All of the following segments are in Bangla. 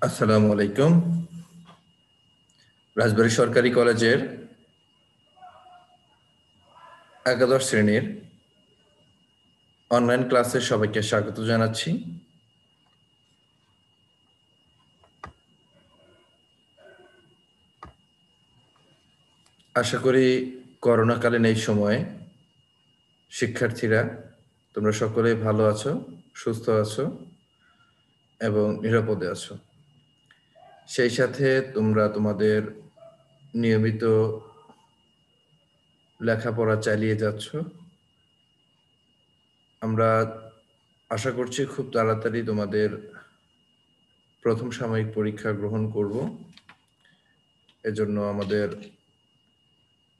আসসালামু আলাইকুম। রাজবাড়ী সরকারি কলেজের একাদশ শ্রেণীর অনলাইন ক্লাসে সবাইকে স্বাগত জানাচ্ছি। আশা করি করোনাকালীন এই সময়ে শিক্ষার্থীরা তোমরা সকলেই ভালো আছো, সুস্থ আছো এবং নিরাপদে আছো। সেই সাথে তোমরা তোমাদের নিয়মিত লেখাপড়া চালিয়ে যাচ্ছ। আমরা আশা করছি খুব তাড়াতাড়ি তোমাদের প্রথম সাময়িক পরীক্ষা গ্রহণ করব। এজন্য আমাদের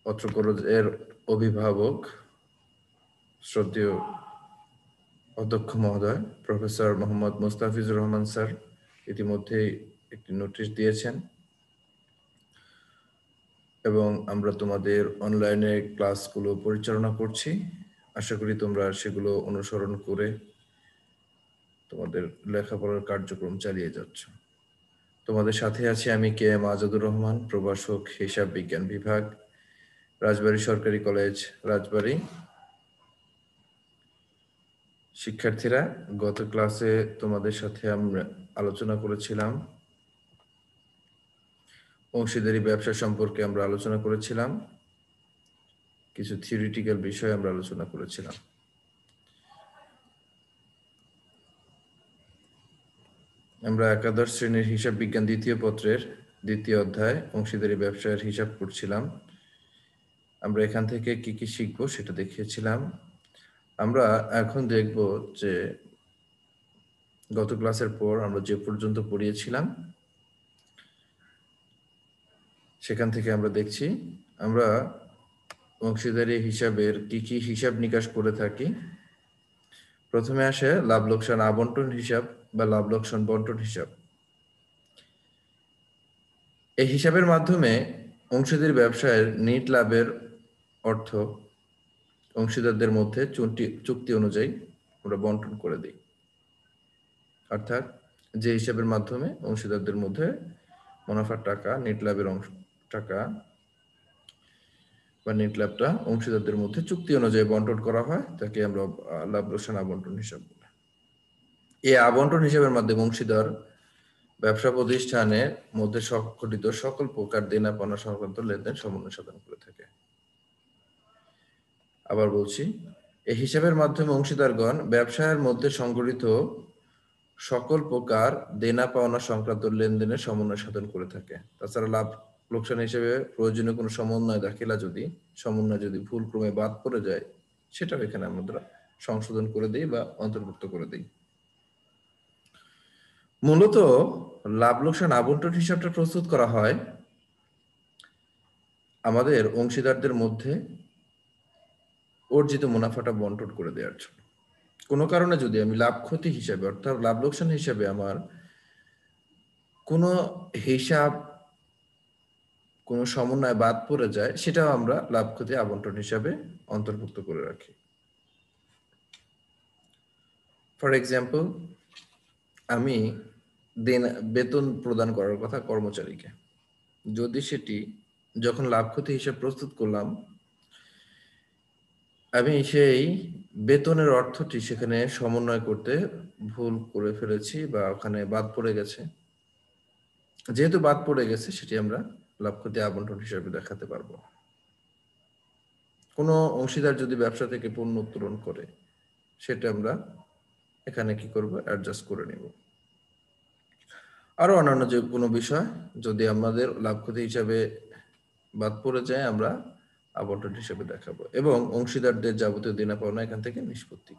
অত্র কলেজের অভিভাবক শ্রদ্ধেয় অধ্যক্ষ মহোদয় প্রফেসর মোহাম্মদ মুস্তাফিজুর রহমান স্যার ইতিমধ্যেই একটি নোটিশ দিয়েছেন এবং আমরা তোমাদের অনলাইনে ক্লাসগুলো পরিচালনা করছি। আশা করি তোমরা সেগুলো অনুসরণ করে তোমাদের লেখাপড়ার কার্যক্রম চালিয়ে যাচ্ছ। তোমাদের সাথে আছি আমি কে এম আজাদুর রহমান, প্রভাষক, হিসাব বিজ্ঞান বিভাগ, রাজবাড়ী সরকারি কলেজ, রাজবাড়ী। শিক্ষার্থীরা, গত ক্লাসে তোমাদের সাথে আমরা আলোচনা করেছিলাম অংশীদারি ব্যবসা সম্পর্কে। আমরা আলোচনা করেছিলাম কিছু থিওরিটিক্যাল বিষয় আমরা আলোচনা করেছিলাম। আমরা একাদশ শ্রেণীর হিসাব বিজ্ঞান দ্বিতীয় পত্রের দ্বিতীয় অধ্যায় অংশীদারি ব্যবসায়ের হিসাব করছিলাম। আমরা এখান থেকে কি কি শিখবো সেটা দেখিয়েছিলাম। আমরা এখন দেখব যে গত ক্লাসের পর আমরা যে পর্যন্ত পড়িয়েছিলাম সেখান থেকে আমরা দেখছি আমরা অংশীদারি হিসাবের কি কি হিসাব নিকাশ করে থাকি। প্রথমে আসে লাভ লোকসান আবন্টন হিসাব বা লাভ লোকসান বন্টন হিসাব। এই হিসাবের মাধ্যমে অংশীদারি ব্যবসায়ের নিট লাভের অর্থ অংশীদারদের মধ্যে চুক্তি অনুযায়ী আমরা বন্টন করে দিই। অর্থাৎ যে হিসাবের মাধ্যমে অংশীদারদের মধ্যে মুনাফার টাকা, নেট লাভের অংশ টাকা বা নেট লাভটা অংশীদারদের মধ্যে চুক্তি অনুযায়ী বন্টন করা হয়, তাকে আমরা লাভ লোকসান আবন্টন হিসাব বলি। এই আবন্টন হিসাবের মাধ্যমে অংশীদার ব্যবসা প্রতিষ্ঠানের মধ্যে সংঘটিত সকল প্রকার দেনা পাওনা সংক্রান্ত লেনদেন সমন্বয় সাধন করে থাকে। আবার বলছি, এই হিসাবের মাধ্যমে অংশীদারগণ ব্যবসায়ের মধ্যে সংঘটিত সকল প্রকার দেনা পাওনা সংক্রান্ত লেনদেনের সমন্বয় সাধন করে থাকে। তাছাড়া লাভ লোকসান হিসেবে প্রয়োজনীয় কোনো সমন্বয় যদি ভুল ক্রমে বাদ পড়ে যায়, সেটাও এখানে আমরা সংশোধন করে দিই বা অন্তর্ভুক্ত করে দিই। মূলত লাভ লোকসান আবন্টন হিসাবটা প্রস্তুত করা হয় আমাদের অংশীদারদের মধ্যে অর্জিত মুনাফাটা বন্টন করে দেওয়ার জন্য। কোনো কারণে যদি আমি লাভ ক্ষতি হিসাবে অর্থাৎ লাভ লোকসান হিসাবে আমার কোনো হিসাব কোনো সমন্বয় বাদ পড়ে যায়, সেটাও আমরা লাভ ক্ষতি আবন্টন হিসাবে অন্তর্ভুক্ত করে রাখি। ফর এক্সাম্পল, আমি বেতন প্রদান করার কথা কর্মচারীকে, যদি সেটি যখন লাভ ক্ষতি হিসাব প্রস্তুত করলাম আমি সেই বেতনের অর্থটি সেখানে সমন্বয় করতে ভুল করে ফেলেছি বা ওখানে বাদ পড়ে গেছে, যেহেতু বাদ পড়ে গেছে সেটি আমরা লাভ ক্ষতি আবন্টন হিসাবে দেখাতে পারবো। কোনো অংশীদার যদি ব্যবসা থেকে পণ্য উত্তোলন করে, সেটা আমরা এখানে কি করব, অ্যাডজাস্ট করে নিব। আরো অন্যান্য যে কোনো বিষয় যদি আমাদের লাভ ক্ষতি হিসাবে বাদ পড়ে যায়, আমরা আবন্টন হিসাবে দেখাবো এবং অংশীদারদের যাবতীয় দেনা পাওনা এখান থেকে নিষ্পত্তি।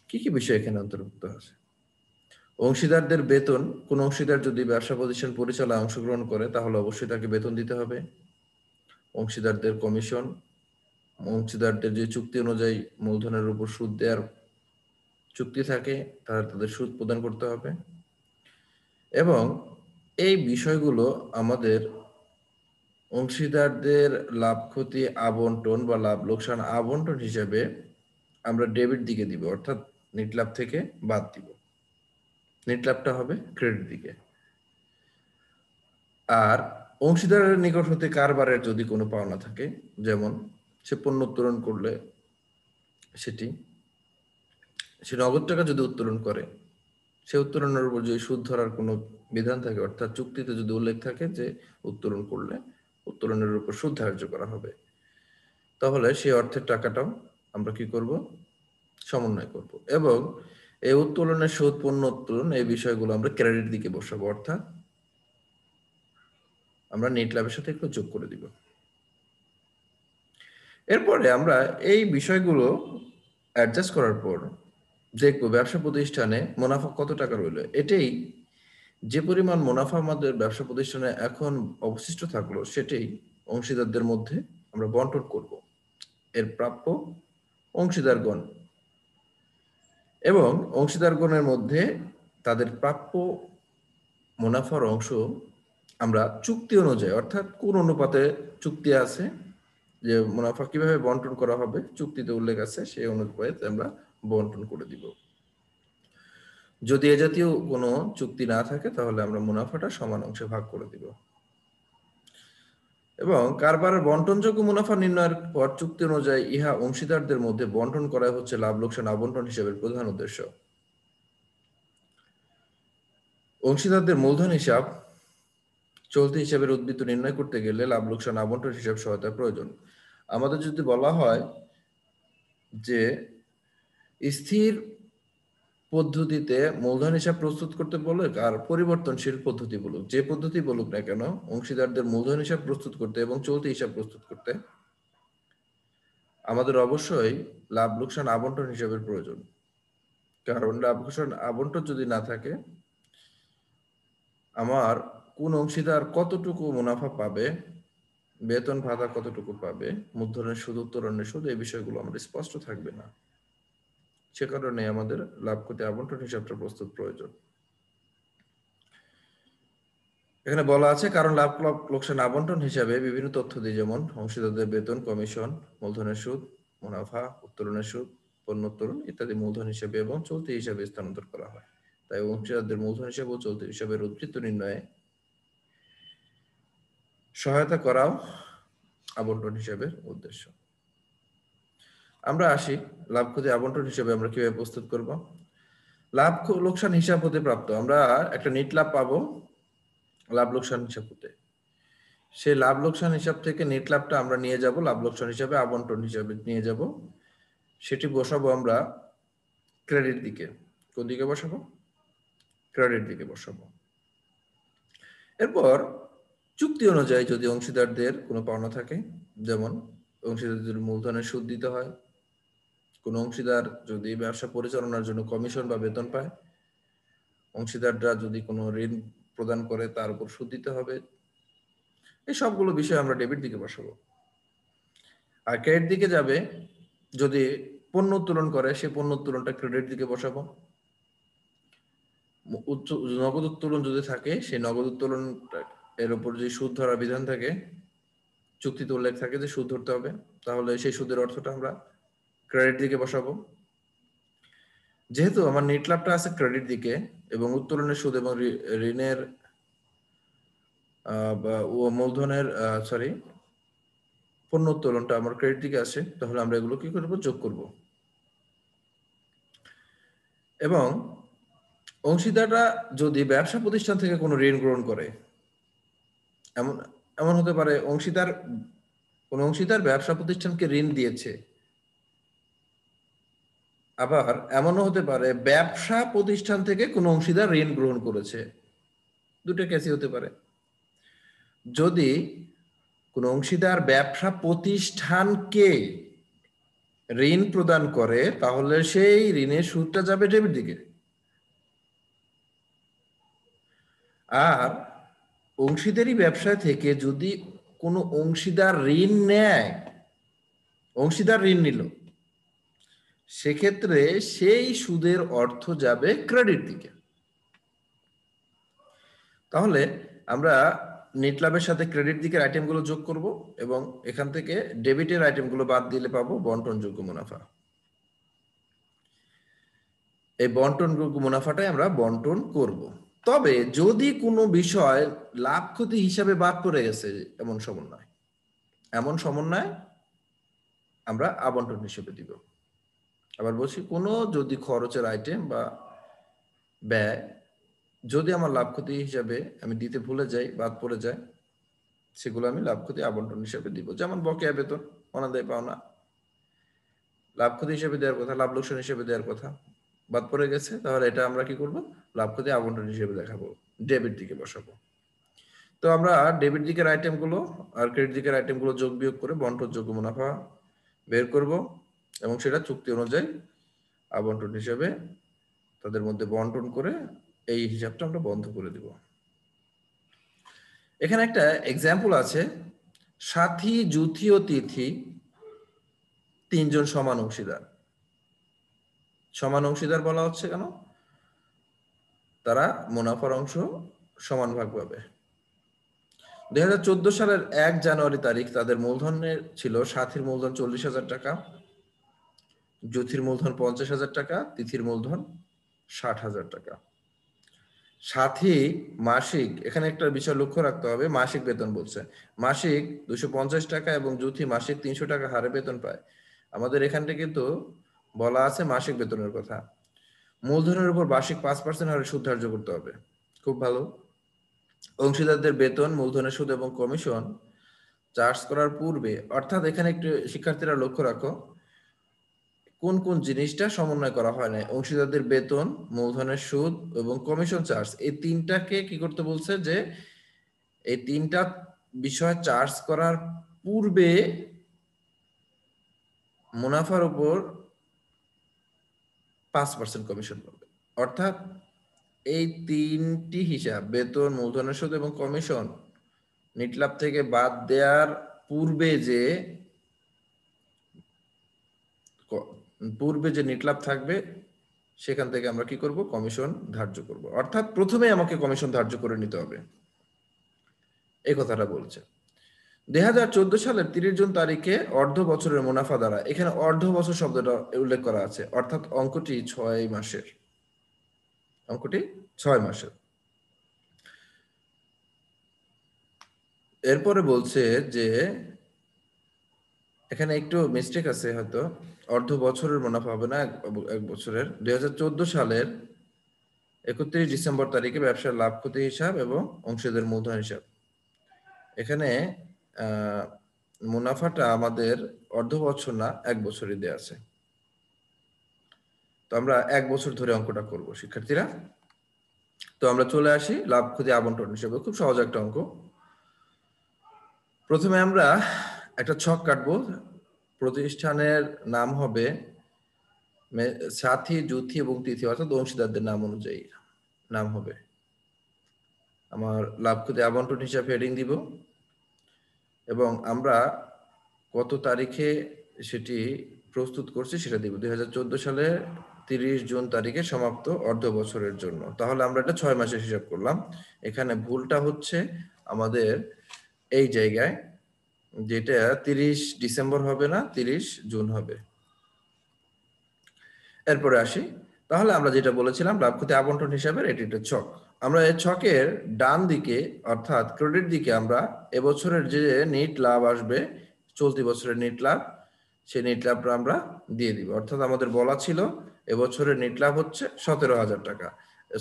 কি কি বিষয় এখানে অন্তর্ভুক্ত আছে? অংশীদারদের বেতন। কোন অংশীদার যদি ব্যবসা প্রতিষ্ঠান পরিচালনায় অংশগ্রহণ করে তাহলে অবশ্যই তাকে বেতন দিতে হবে। অংশীদারদের কমিশন, অংশীদারদের যে চুক্তি অনুযায়ী মূলধনের উপর সুদ দেওয়ার চুক্তি থাকে তাদের সুদ প্রদান করতে হবে এবং এই বিষয়গুলো আমাদের অংশীদারদের লাভ ক্ষতি আবন্টন বা লাভ লোকসান আবন্টন হিসেবে আমরা ডেবিট দিকে দিব, অর্থাৎ নেট লাভ থেকে বাদ দিব। নেট লাভটা হবে ক্রেডিট দিকে। আর অংশীদারের নিকট হতে কারবারের যদি কোনো পাওনা থাকে, যেমন সে পণ্য উত্তোলন করলে সে নগদ টাকা যদি উত্তোলন করে, সে উত্তোলনের উপর যদি সুদ ধরার কোনো বিধান থাকে, অর্থাৎ চুক্তিতে যদি উল্লেখ থাকে যে উত্তোলন করলে উত্তোলনের উপর সুদ ধার্য করা হবে, তাহলে সেই অর্থের টাকাটাও আমরা কি করব, সমন্বয় করব। এবং এই উত্তোলনের সুদ, পণ্য উত্তোলন, এই বিষয়গুলো আমরা ক্রেডিট দিকে বসাবো, অর্থাৎ আমরা নেট লাভের সাথে একটু যোগ করে দিব। এরপরে আমরা এই বিষয়গুলো অ্যাডজাস্ট করার পর দেখবো ব্যবসা প্রতিষ্ঠানে মুনাফা কত টাকা রইল। এটাই, যে পরিমাণ মুনাফা আমাদের ব্যবসা প্রতিষ্ঠানে এখন অবশিষ্ট থাকলো, সেটাই অংশীদারদের মধ্যে আমরা বন্টন করব। এর প্রাপ্য অংশীদারগণ, এবং অংশীদারগণের মধ্যে তাদের প্রাপ্য মুনাফার অংশ আমরা চুক্তি অনুযায়ী, অর্থাৎ কোন অনুপাতে চুক্তি আছে যে মুনাফা কিভাবে বন্টন করা হবে, চুক্তিতে উল্লেখ আছে, সেই অনুপাতে আমরা বন্টন করে দিব। যদি এ জাতীয় কোনো চুক্তি না থাকে, তাহলে আমরা মুনাফাটা সমান অংশে ভাগ করে দিব। এবং কারবারের বন্টনযোগ্য মুনাফা নির্ণয়ের পর চুক্তি অনুযায়ী ইহা অংশীদারদের মধ্যে বন্টন করা হচ্ছে লাভ লোকসান আবন্টন হিসাবের প্রধান উদ্দেশ্য। অংশীদারদের মূলধন হিসাব চলতি হিসাবের উদ্বৃত্ত নির্ণয় করতে গেলে লাভ লোকসান আবন্টন হিসাব সহায়তা প্রয়োজন। আমাদের যদি বলা হয় যে স্থির পদ্ধতিতে মূলধন হিসাব প্রস্তুত করতে বলুক আর পরিবর্তনশীল পদ্ধতি বলুক, যে পদ্ধতি বলুক না কেন, অংশীদারদের মূলধন হিসাব প্রস্তুত করতে এবং চলতি হিসাব প্রস্তুত করতে আমাদের অবশ্যই লাভ লোকসান আবন্টন হিসাবের প্রয়োজন। কারণ লাভ লোকসান আবন্টন যদি না থাকে, আমার কোন অংশীদার কতটুকু মুনাফা পাবে, বেতন ভাতা কতটুকু পাবে, মূলধনের সুদ, উত্তোলনের সুদ, এই বিষয়গুলো আমাদের স্পষ্ট থাকবে না। সে কারণে আমাদের লাভ ক্ষতি আবন্টন হিসাবটা প্রস্তুত প্রয়োজন। এখানে বলা আছে, কারণ লাভ লোকসান আবন্টন হিসাবে বিভিন্ন তথ্য দিই, যেমন অংশীদারদের বেতন, কমিশন, মূলধনের সুদ, মুনাফা, উত্তোলনের সুদ, পণ্য উত্তোলন ইত্যাদি মূলধন হিসাবে এবং চলতি হিসাবে স্থানান্তর করা হয়। তাই অংশীদারদের মূলধন হিসাব ও চলতি হিসাবের উদ্বৃত্ত নির্ণয়ে সহায়তা করাও আবন্টন হিসাবের উদ্দেশ্য। আমরা আসি লাভ ক্ষতি আবন্টন হিসাবে আমরা কিভাবে প্রস্তুত করব। লাভ লোকসান হিসাব হতে প্রাপ্ত, আমরা একটা নেট লাভ পাবো লাভ লোকসান হিসাব হতে, সেই লাভ লোকসান হিসাব থেকে নেট লাভটা আমরা নিয়ে যাব লাভ লোকসান হিসাবে, আবন্টন হিসাবে নিয়ে যাব, সেটি বসাবো আমরা ক্রেডিট দিকে। কোন দিকে বসাবো? ক্রেডিট দিকে বসাবো। এরপর চুক্তি অনুযায়ী যদি অংশীদারদের কোনো পাওনা থাকে, যেমন অংশীদারদের মূলধনের সুদ দিতে হয়, কোন অংশীদার যদি ব্যবসা পরিচালনার জন্য কমিশন বা বেতন পায়, অংশীদাররা যদি কোনো ঋণ প্রদান করে তার উপর সুদ দিতে হবে, এই সবগুলো বিষয় আমরা ডেবিট দিকে বসাবো। আর ক্রেডিট দিকে যাবে, যদি পণ্য উত্তোলন করে সেই পণ্য উত্তোলনটা ক্রেডিট দিকে বসাবো। নগদ উত্তোলন যদি থাকে, সেই নগদ উত্তোলন এর উপর যে সুদ ধরার বিধান থাকে, চুক্তিতে উল্লেখ থাকে যে সুদ ধরতে হবে, তাহলে সেই সুদের অর্থটা আমরা ক্রেডিট দিকে বসাবো। যেহেতু আমার নেট লাভটা আছে ক্রেডিট দিকে এবং উত্তোলনের সুদ এবং ঋণের মূলধনের পণ্য উত্তোলনটা আমার ক্রেডিট দিকে আসে, তাহলে আমরা এগুলো কি করব, যোগ করব। এবং অংশীদাররা যদি ব্যবসা প্রতিষ্ঠান থেকে কোনো ঋণ গ্রহণ করে, এমন হতে পারে কোন অংশীদার ব্যবসা প্রতিষ্ঠানকে ঋণ দিয়েছে, আবার এমনও হতে পারে ব্যবসা প্রতিষ্ঠান থেকে কোনো অংশীদার ঋণ গ্রহণ করেছে। দুটো কেসই হতে পারে। যদি কোন অংশীদার ব্যবসা প্রতিষ্ঠানকে ঋণ প্রদান করে, তাহলে সেই ঋণের সুদটা যাবে ডেবিট দিকে। আর অংশীদারি ব্যবসা থেকে যদি কোনো অংশীদার ঋণ নেয়, অংশীদার ঋণ নিল, সেক্ষেত্রে সেই সুদের অর্থ যাবে ক্রেডিট দিকে। তাহলে আমরা নেট লাভের সাথে ক্রেডিট দিকের আইটেমগুলো যোগ করব এবং এখান থেকে ডেবিটের আইটেমগুলো বাদ দিলে পাবো বন্টনযোগ্য মুনাফা। এই বন্টনযোগ্য মুনাফাটাই আমরা বন্টন করব। তবে যদি কোনো বিষয় লাভ ক্ষতি হিসাবে বাদ পড়ে গেছে এমন সমন্বয় আমরা আবন্টন হিসেবে দিব। আবার বলছি, কোনো যদি খরচের আইটেম বা ব্যয় যদি আমার লাভ ক্ষতি হিসাবে আমি দিতে ভুলে যাই, বাদ পড়ে যায়, সেগুলো আমি লাভ ক্ষতি আবন্টন হিসেবে দিব। যেমন বকেয়া বেতন, অনাদায় পাওনা, লাভ ক্ষতি হিসেবে দেওয়ার কথা, লাভ লোকসান হিসেবে দেওয়ার কথা, বাদ পড়ে গেছে, তাহলে এটা আমরা কি করব, লাভ ক্ষতি আবন্টন হিসেবে দেখাবো, ডেবিট দিকে বসাবো। তো আমরা ডেবিট দিকের আইটেমগুলো আর ক্রেডিট দিকের আইটেমগুলো যোগ বিয়োগ করে বন্টনযোগ্য মুনাফা বের করব এবং সেটা চুক্তি অনুযায়ী আবন্টন হিসেবে তাদের মধ্যে বন্টন করে এই হিসাবটা আমরা বন্ধ করে দিব। এখানে একটা এক্সাম্পল আছে, সাথী, যুথি ও তিথি তিনজন সমান অংশীদার। সমান অংশীদার বলা হচ্ছে কেন? তারা মুনাফার অংশ সমান ভাগ পাবে। 2014 সালের 1 জানুয়ারি তারিখ তাদের মূলধনের ছিল সাথীর মূলধন 40,000 টাকা, যুথির মূলধন 50,000 টাকা, তিথির মূলধন 60,000 টাকা। সাথী মাসিক, এখানে একটা বিষয় লক্ষ্য রাখতে হবে, মাসিক বেতন বলছে, মাসিক 250 টাকা এবং যুথি মাসিক 300 টাকা হারে বেতন পায়। আমাদের এখানটা কিন্তু বলা আছে মাসিক বেতনের কথা। মূলধনের উপর বার্ষিক 5% হারে সুদ ধার্য করতে হবে। খুব ভালো। অংশীদারদের বেতন, মূলধনের সুদ এবং কমিশন চার্জ করার পূর্বে, অর্থাৎ এখানে একটু শিক্ষার্থীরা লক্ষ্য রাখো কোন কোন জিনিসটা সমন্বয় করা হয় না। অংশীদারদের বেতন, মূলধনের সুদ এবং কমিশন চার্জ, এই তিনটাকে কি করতে বলছে, যে এই তিনটা বিষয় চার্জ করার পূর্বে মুনাফার উপর 5% কমিশন পাবে। অর্থাৎ এই তিনটি হিসাব, বেতন, মূলধনের সুদ এবং কমিশন, নিট লাভ থেকে বাদ দেওয়ার পূর্বে যে নিট লাভ থাকবে সেখান থেকে আমরা কি করব, কমিশন ধার্য করব। অর্থাৎ প্রথমে আমাকে কমিশন ধার্য করে নিতে হবে, এই কথাটা বলছে। 2014 সালের 30 জুন তারিখে অর্ধ বছরের মুনাফা দ্বারা, এখানে অর্ধ বছর শব্দটা উল্লেখ করা আছে, অর্থাৎ অঙ্কটি 6 মাসের। এরপরে বলছে যে এখানে একটু মিস্টেক আছে, হয়তো অর্ধ বছরের মুনাফা হবে না, এক বছরের। 2014 সালের 31 ডিসেম্বর তারিখে ব্যবসার লাভ ক্ষতি হিসাব এবং অংশীদার মূলধন হিসাব। এখানে মুনাফাটা আমাদের অর্ধ বছর না, এক বছরই দেয়া আছে। তো আমরা এক বছর ধরে অঙ্কটা করব শিক্ষার্থীরা। তো আমরা চলে আসি লাভ ক্ষতি আবন্টন হিসেবে। খুব সহজ একটা অঙ্ক। প্রথমে আমরা একটা ছক কাটবো। প্রতিষ্ঠানের নাম হবে সাথী, যুথি এবং তিথি, অর্থাৎ অংশীদারদের নাম অনুযায়ী নাম হবে। আমার লাভ ক্ষতি আবন্টন হিসাবে হেডিং দিব এবং আমরা কত তারিখে সেটি প্রস্তুত করছি সেটা দিব। 2014 সালে 30 জুন তারিখে সমাপ্ত অর্ধ বছরের জন্য। তাহলে আমরা এটা 6 মাসের হিসাব করলাম। এখানে ভুলটা হচ্ছে আমাদের এই জায়গায়, যেটা 30 ডিসেম্বর হবে না, 30 জুন হবে। এরপরে আসি, তাহলে আমরা যেটা বলেছিলাম লাভ ক্ষতি আবন্টন হিসাবে এটি একটা ছক। আমরা এই ছকের ডান দিকে অর্থাৎ ক্রেডিট দিকে আমরা এবছরের যে নেট লাভ আসবে, চলতি বছরের নেট লাভ, সেই নেট লাভটা আমরা দিয়ে দিব। অর্থাৎ আমাদের বলা ছিল এবছরের নেট লাভ হচ্ছে 17,000 টাকা,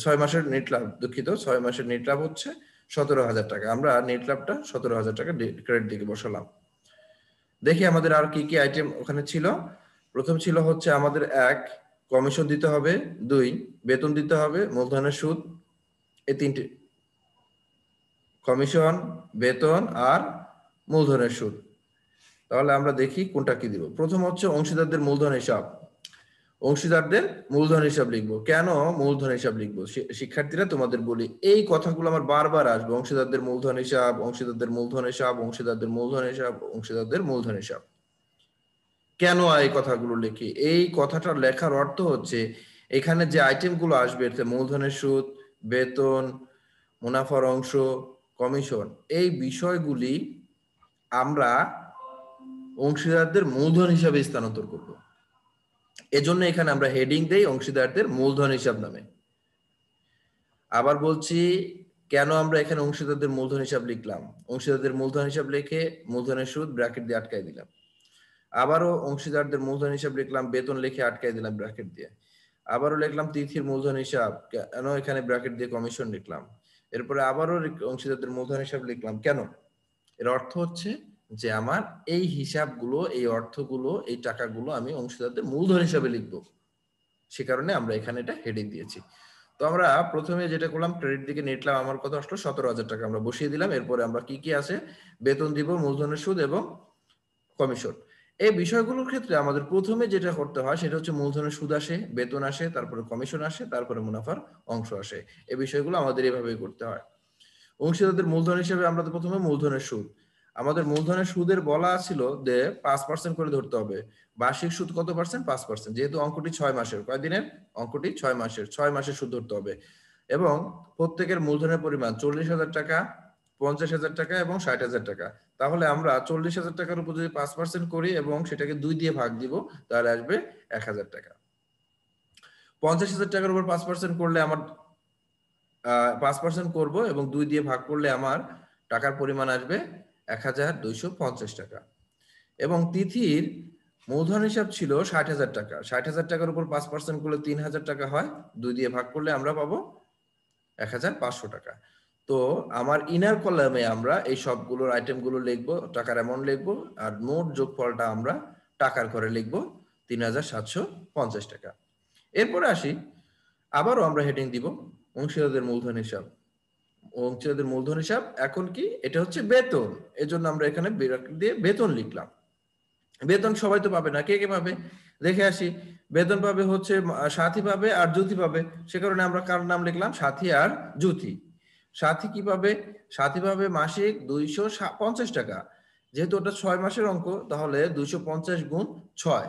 6 মাসের নেট লাভ, দুঃখিত, 6 মাসের নেট লাভ হচ্ছে 17,000 টাকা। আমরা নেট লাভটা 17,000 টাকা ক্রেডিট দিকে বসালাম। দেখি আমাদের আর কি কি আইটেম ওখানে ছিল। প্রথম ছিল হচ্ছে আমাদের 1, কমিশন দিতে হবে, 2, বেতন দিতে হবে, মূলধনের সুদ, এই তিনটি, কমিশন, বেতন আর মূলধনের সুদ। তাহলে আমরা দেখি কোনটা কি দিব। প্রথম হচ্ছে অংশীদারদের মূলধন হিসাব। অংশীদারদের মূলধন হিসাব লিখবো। কেন মূলধন হিসাব লিখবো শিক্ষার্থীরা, তোমাদের বলি, এই কথাগুলো আমার বারবার আসবে, অংশীদারদের মূলধন হিসাব, অংশীদারদের মূলধন হিসাব, অংশীদারদের মূলধন হিসাব, অংশীদারদের মূলধন হিসাব। কেন এই কথাগুলো লিখি? এই কথাটা লেখার অর্থ হচ্ছে এখানে যে আইটেমগুলো আসবে, মূলধনের সুদ, বেতন, মুনাফার অংশ, কমিশন, এই বিষয়গুলি আমরা অংশীদারদের মূলধন হিসাবে স্থানান্তর করব। এজন্য এখানে আমরা হেডিং দেই অংশীদারদের মূলধন হিসাব নামে। আবার বলছি কেন আমরা এখানে অংশীদারদের মূলধন হিসাব লিখলাম। অংশীদারদের মূলধন হিসাব লিখে মূলধনের সুদ ব্র্যাকেট দিয়ে আটকাই দিলাম। আবারও অংশীদারদের মূলধন হিসাব লিখলাম, বেতন লিখে আটকাই দিলাম ব্র্যাকেট দিয়ে। আবারও লিখলাম তিথির মূলধন হিসাব, কেন এখানে ব্র্যাকেট দিয়ে কমিশন লিখলাম। এরপরে আবারও অংশীদারদের মূলধন হিসাব লিখলাম, কেন? এর অর্থ হচ্ছে যে আমার এই হিসাবগুলো, এই অর্থগুলো, এই টাকাগুলো আমি অংশীদারদের মূলধন হিসাবে লিখবো, সে কারণে আমরা এখানে এটা হেডিং দিয়েছি। তো আমরা প্রথমে যেটা করলাম, ক্রেডিট দিকে নিটলাম, আমার কত আসলো 17,000 টাকা আমরা বসিয়ে দিলাম। এরপরে আমরা কি কি আছে, বেতন দিব, মূলধনের সুদ এবং কমিশন। এই বিষয়গুলোর ক্ষেত্রে আমাদের প্রথমে যেটা করতে হয় সেটা হচ্ছে মূলধনের সুদ আসে, বেতন আসে, তারপরে কমিশন আসে, তারপরে মুনাফার অংশ আসে। এই বিষয়গুলো আমাদের এভাবেই করতে হয়। অংশীদারদের মূলধন হিসেবে আমরা তো প্রথমে মূলধনের সুদ, আমাদের মূলধনের সুদের বলা ছিল যে 5% করে ধরতে হবে। বার্ষিক সুদ কত পার্সেন্ট? 5%। যেহেতু অঙ্কটি 6 মাসের, কয় দিনের অঙ্কটি? 6 মাসের, 6 মাসের সুদ ধরতে হবে। এবং প্রত্যেকের মূলধনের পরিমাণ 40,000 টাকা, 50,000 টাকা এবং 60,000 টাকা। তাহলে আমরা 40,000 টাকার উপর যদি 5% করি এবং সেটাকে 2 দিয়ে ভাগ দিব, তাহলে আসবে 1,000 টাকা। 50,000 টাকার উপর 5% করলে আমার 5% করব এবং 2 দিয়ে ভাগ করলে আমার টাকার পরিমাণ আসবে 1,250 টাকা। এবং তিথির মূলধন হিসাব ছিল 60,000 টাকা। 60,000 টাকার উপর 5% করলে 3,000 টাকা হয়, 2 দিয়ে ভাগ করলে আমরা পাবো 1,500 টাকা। তো আমার ইনার কলামে আমরা এই সবগুলোর আইটেমগুলো লিখবো, টাকার অ্যামাউন্ট লিখবো, আর মোট যোগফলটা আমরা টাকার ঘরে লিখবো 3,750 টাকা। এরপরে আসি, আবারও আমরা হেডিং দিব অংশীদারদের মূলধন হিসাব। অংশীদারদের মূলধন হিসাব এখন কি, এটা হচ্ছে বেতন, এজন্য আমরা এখানে ব্র্যাকেট দিয়ে বেতন লিখলাম। বেতন সবাই তো পাবে না, কে কে পাবে দেখে আসি। বেতন পাবে হচ্ছে সাথী পাবে আর জ্যোতি পাবে, সে কারণে আমরা কার নাম লিখলাম? সাথী আর জ্যোতি। সাথী কি পাবে? সাথী পাবে মাসিক 250 টাকা। যেহেতু ওটা 6 মাসের অঙ্ক, তাহলে 250 গুণ 6।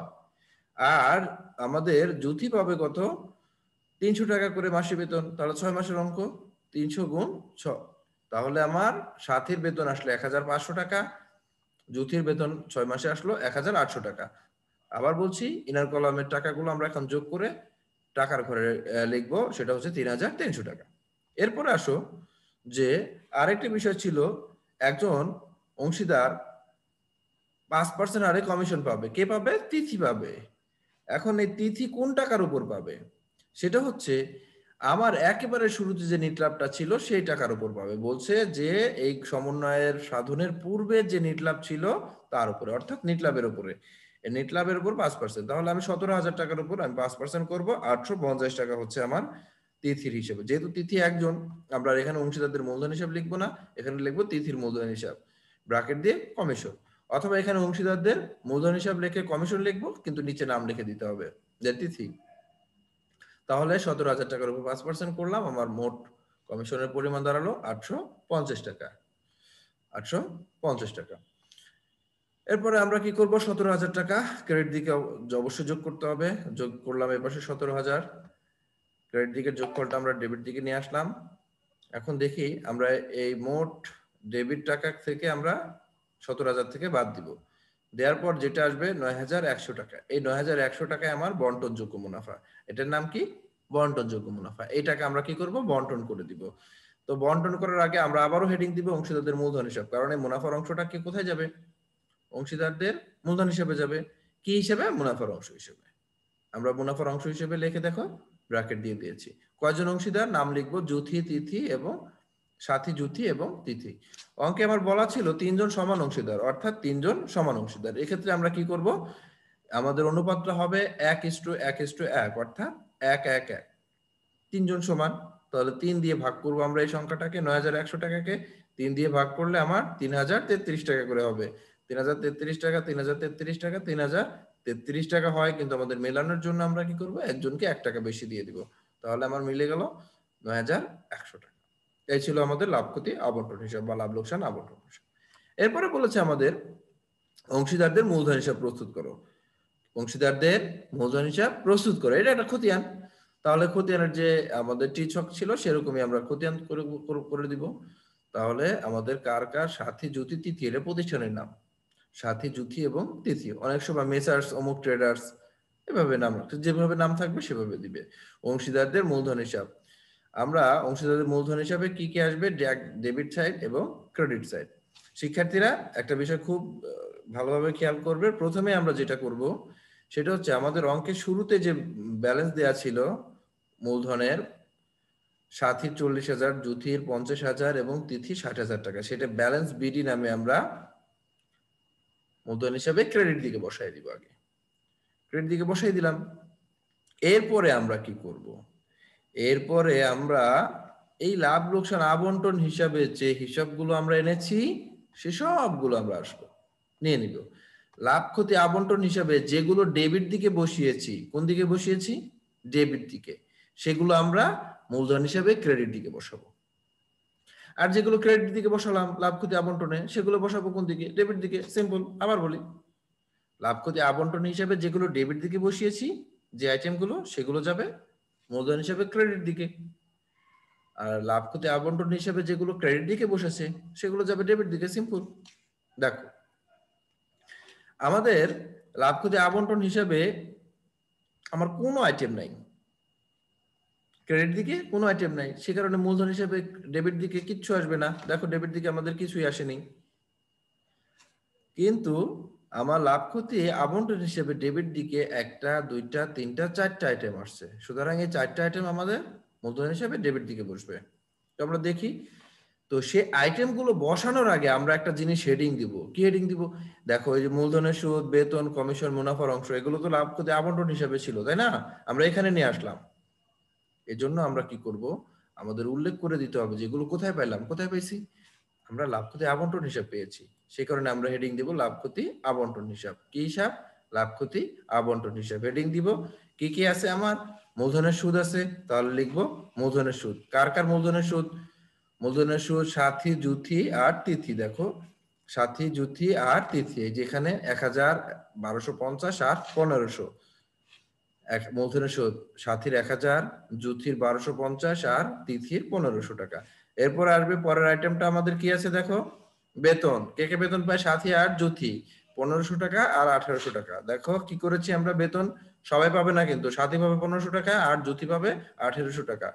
আর আমাদের জ্যোতি পাবে কত? 300 টাকা করে মাসিক বেতন। তাহলে 6 মাসের অঙ্ক, 300 গুণ 6। তাহলে আমার সাথীর বেতন আসলে 1,500 টাকা, জ্যোতির বেতন 6 মাসে আসলো 1,800 টাকা। আবার বলছি, ইনার কলামের টাকাগুলো আমরা এখন যোগ করে টাকার ঘরে লিখবো, সেটা হচ্ছে 3,300 টাকা। এরপরে আসো যে আরেকটি বিষয় ছিল, একজন অংশীদার 5% হারে কমিশন পাবে। কে পাবে? তিথি পাবে। এখন এই তিথি কোন টাকার উপর পাবে? সেটা হচ্ছে আমার একেবারে শুরুতে যে নিট লাভটা ছিল সেই টাকার উপর পাবে। বলছে যে এই সমন্বয়ের সাধনের পূর্বে যে নিট লাভ ছিল তার উপরে, অর্থাৎ নিট লাভের উপরে। এই নিট লাভের উপর 5%, তাহলে আমি 17,000 টাকার উপর আমি 5% করবো, 850 টাকা হচ্ছে আমার তিথির হিসেবে। যেহেতু তিথি একজন, আমরা এখানে অংশীদারদের মূলধন হিসাব লিখবো না, এখানে লিখবো তিথির মূলধন হিসাব, ব্র্যাকেট দিয়ে কমিশন। অথবা এখানে অংশীদারদের মূলধন হিসাব লিখে কমিশন লিখবো, কিন্তু নিচে নাম লিখে দিতে হবে যে তিথি। তাহলে 17,000 টাকার উপর 5% করলাম, আমার মোট কমিশনের পরিমাণ দাঁড়ালো 850 টাকা। 850 টাকা। এরপরে আমরা কি করব? 17,000 টাকা ক্রেডিট দিকে অবশ্যই যোগ করতে হবে। যোগ করলাম এপাশে 17,000, ক্রেডিট দিকের যোগফলটা আমরা ডেবিট দিকে নিয়ে আসলাম। এখন দেখি আমরা এই মোট ডেবিট টাকা থেকে আমরা 17,000 থেকে বাদ দিব, দেওয়ার পর যেটা আসবে 9,100 টাকা। এই 9,100 টাকায় আমার বন্টনযোগ্য মুনাফা। এটার নাম কি? বন্টনযোগ্য মুনাফা। এই টাকা আমরা কি করব? বন্টন করে দিব। তো বন্টন করার আগে আমরা আবারও হেডিং দিব অংশীদারদের মূলধন হিসাব, কারণ এই মুনাফার অংশটা কি কোথায় যাবে? অংশীদারদের মূলধন হিসেবে যাবে। কি হিসেবে? মুনাফার অংশ হিসেবে। আমরা মুনাফার অংশ হিসেবে লিখে দেখো ব্র্যাকেট দিয়ে দিয়েছি। কয়জন অংশীদার? নাম লিখবো জ্যোতি, তিথি এবং সাথী, জ্যোতি এবং তিথি। অঙ্কে আমার বলা ছিল 3 জন সমান অংশীদার, অর্থাৎ 3 জন সমান অংশীদার। এক্ষেত্রে আমরা কি করব? আমাদের অনুপাতটা হবে 1:1:1, অর্থাৎ 1:1:1। 3 জন সমান, তাহলে 3 দিয়ে ভাগ করব আমরা এই সংখ্যাটাকে, 9,100 টাকাকে 3 দিয়ে ভাগ করলে আমার 3,033 টাকা করে হবে। 3,033 টাকা, 3,033 টাকা, 3,033 টাকা হয়, কিন্তু আমাদের মেলানোর জন্য আমরা কি করব? একজনকে 1 টাকা বেশি দিয়ে দিব। তাহলে আমার মিলে গেল 9,100 টাকা। এই ছিল আমাদের লাভ ক্ষতি আবন্টন হিসাব বা লাভ লোকসান আবন্টন হিসাব। এরপরে বলেছে আমাদের অংশীদারদের মূলধন হিসাব প্রস্তুত করো। অংশীদারদের মূলধন হিসাব প্রস্তুত করো, এটা একটা খতিয়ান। তাহলে খতিয়ানের যে আমাদের টিচক ছিল সেরকমই আমরা খতিয়ান করে দিব। তাহলে আমাদের কার কার? সাথী, জ্যোতি, তিথি, এটা প্রতিষ্ঠানের নাম। সাথী, জ্যোতি এবং তিথি। অনেক সময় মেসার্স অমুক ট্রেডার্স এভাবে নাম, যেভাবে নাম থাকবে সেভাবে দিবে। অংশীদারদের মূলধন হিসাব, আমরা অংশীদারদের মূলধন হিসাবে কি কি আসবে, ডেবিট সাইড এবং ক্রেডিট সাইড। শিক্ষার্থীরা একটা বিষয় খুব ভালোভাবে খেয়াল করবে। প্রথমে আমরা যেটা করব সেটা হচ্ছে আমাদের অঙ্কের শুরুতে যে ব্যালেন্স দেয়া ছিল মূলধনের, সাথীর 40,000, জুথির 50,000 এবং তিথি 60,000 টাকা, সেটা ব্যালেন্স বিডি নামে আমরা মূলধন হিসাবে ক্রেডিট দিকে বসাই দিব। আগে ক্রেডিট দিকে বসাই দিলাম। এরপরে আমরা কি করব, এরপরে আমরা এই লাভ লোকসান আবন্টন হিসাবে যে হিসাবগুলো আমরা এনেছি সে সবগুলো আমরা আসবো নিয়ে নিব। লাভ ক্ষতি আবন্টন হিসাবে যেগুলো ডেবিট দিকে বসিয়েছি, কোন দিকে বসিয়েছি, ডেবিট দিকে, সেগুলো আমরা মূলধন হিসাবে ক্রেডিট দিকে বসাবো। আর যেগুলো ক্রেডিট দিকে বসালাম লাভ ক্ষতি আবন্টনে, সেগুলো বসাবো কোন দিকে, ডেবিট দিকে। সিম্পল। আবার বলি, লাভ ক্ষতি আবন্টন হিসাবে যেগুলো ডেবিট দিকে বসিয়েছি, যে আইটেমগুলো, সেগুলো যাবে মূলধন হিসাবে ক্রেডিট দিকে। আর লাভ ক্ষতি আবন্টন হিসাবে যেগুলো ক্রেডিট দিকে বসেছে সেগুলো যাবে ডেবিট দিকে। সিম্পল। দেখো, আমাদের লাভ ক্ষতি আবন্টন হিসাবে আমার কোনো আইটেম নাই, ক্রেডিট দিকে কোনো আইটেম নাই, সে কারণে মূলধন হিসাবে ডেবিট দিকে কিচ্ছু আসবে না। দেখো, ডেবিট দিকে আমাদের কিছুই আসেনি। কিন্তু আমার লাভ ক্ষতি আবন্টন হিসেবে ডেবিট দিকে 1টা 2টা 3টা 4টা আইটেম আসছে। সুতরাং এই 4টা আইটেম আমাদের মূলধন হিসেবে ডেবিট দিকে বসবে। তো আমরা দেখি, তো সে আইটেমগুলো বসানোর আগে আমরা একটা জিনিস হেডিং দিব। কি হেডিং দিব? দেখো, এই যে মূলধনের সুদ, বেতন, কমিশন, মুনাফার অংশ, এগুলো তো লাভ ক্ষতি আবন্টন হিসেবে ছিল, তাই না? আমরা এখানে নিয়ে আসলাম। এজন্য আমরা কি করব, আমাদের উল্লেখ করে দিতে হবে যেগুলো কোথায় পাইলাম, কোথায় পাইছি, আমরা লাভ ক্ষতি আবন্টন হিসাব পেয়েছি। সেই কারণে আমরা হেডিং দিব লাভ ক্ষতি আবন্টন হিসাব। কি হিসাব? লাভ ক্ষতি আবন্টন হিসাব। হেডিং দিব কি কি আছে আমার, মূলধনের সুদ আছে, তাহলে লিখবো মূলধনের সুদ। কার কার মূলধনের সুদ? মূলধনের সুদ সাথী, জুথি আর তিথি। দেখো, সাথী, জুথি আর তিথি, এই যেখানে 1000, 1250 আর 1500। মূলধনের সুদ সাথীর 1000, জুথির 1250 আর তিথির 1500 টাকা। এরপর আসবে পরের আইটেমটা আমাদের কি আছে, দেখো, বেতন। কে কে বেতন পায়? সাথী আর জুথি। 1500 টাকা আর 1800 টাকা। দেখো কি করেছি আমরা, বেতন সবাই পাবে না কিন্তু, সাথী পাবে 1500 টাকা আর জুথি পাবে 1800 টাকা।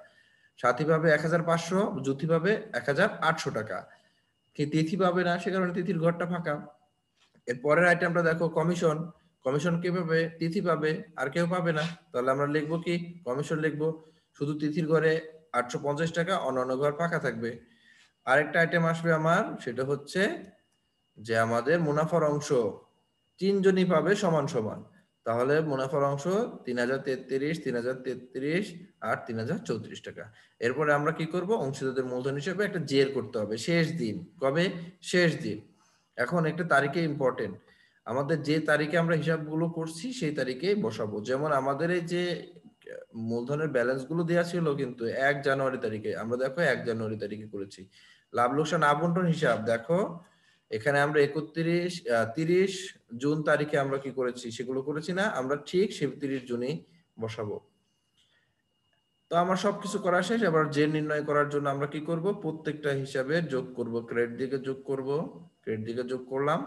সাথী পাবে 1500, জুথি পাবে 1800 টাকা। কি তিথি পাবে না, সে কারণে তিথির ঘরটা ফাঁকা। এর পরের আইটেমটা দেখো, কমিশন। কমিশন কে পাবে? তিথি পাবে, আর কেউ পাবে না। তাহলে আমরা লিখবো কি, কমিশন লিখবো। শুধু তিথির ঘরে 850 টাকা, অন্যান্য ঘর ফাঁকা থাকবে। আরেকটা আইটেম আসবে আমার, সেটা হচ্ছে যে আমাদের মুনাফার অংশ। তিনজনই পাবে সমান সমান। তাহলে মুনাফার অংশ 3033, 3033 আর 3034 টাকা। এরপরে আমরা কি করব, অংশীদারদের মূলধন হিসেবে একটা জের করতে হবে শেষ দিন। কবে? শেষ দিন। এখন একটা তারিখে ইম্পর্টেন্ট, আমাদের যে তারিখে আমরা হিসাবগুলো করছি সেই তারিখে বসাবো। যেমন আমাদের এই যে মূলধনের ব্যালেন্স গুলো দেওয়া ছিল কিন্তু 1 জানুয়ারি তারিখে, আমরা দেখো 1 জানুয়ারি তারিখে করেছি। লাভ লোকসান আবন্টন হিসাব দেখো, এখানে আমরা 30 জুন তারিখে আমরা কি করেছি, সেগুলো করেছি না, আমরা ঠিক সে 30 জুনই বসাবো। তো আমার সবকিছু করা শেষ। এবার যে নির্ণয় করার জন্য আমরা কি করব, প্রত্যেকটা হিসাবে যোগ করব। ক্রেডিট দিকে যোগ করব, ক্রেডিট দিকে যোগ করলাম।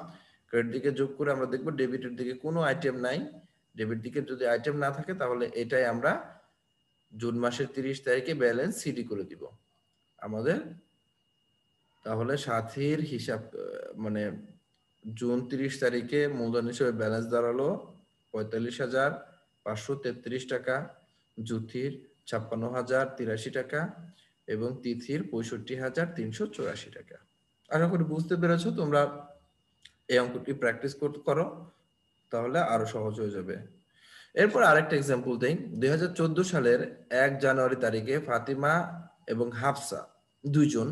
ক্রেডিট দিকে যোগ করে আমরা দেখব ডেবিটের দিকে কোনো আইটেম নাই। ডেবিট দিকে যদি আইটেম না থাকে তাহলে এটাই আমরা জুন মাসের 30 তারিখে ব্যালেন্স সিডি করে দিব আমাদের। তাহলে সাথীর হিসাব মানে জুন 30 তারিখে মূলধন হিসেবে ব্যালেন্স দাঁড়ালো 45,533 টাকা, জুথির 56,083 টাকা এবং তিথির 65,384 টাকা। আশা করি বুঝতে পেরেছো। তোমরা এই অঙ্কটি প্র্যাকটিস করো, তাহলে আরো সহজ হয়ে যাবে। এরপর আরেকটা এক্সাম্পল দেই। 2014 সালের 1 জানুয়ারি তারিখে ফাতিমা এবং হাফসা দুইজন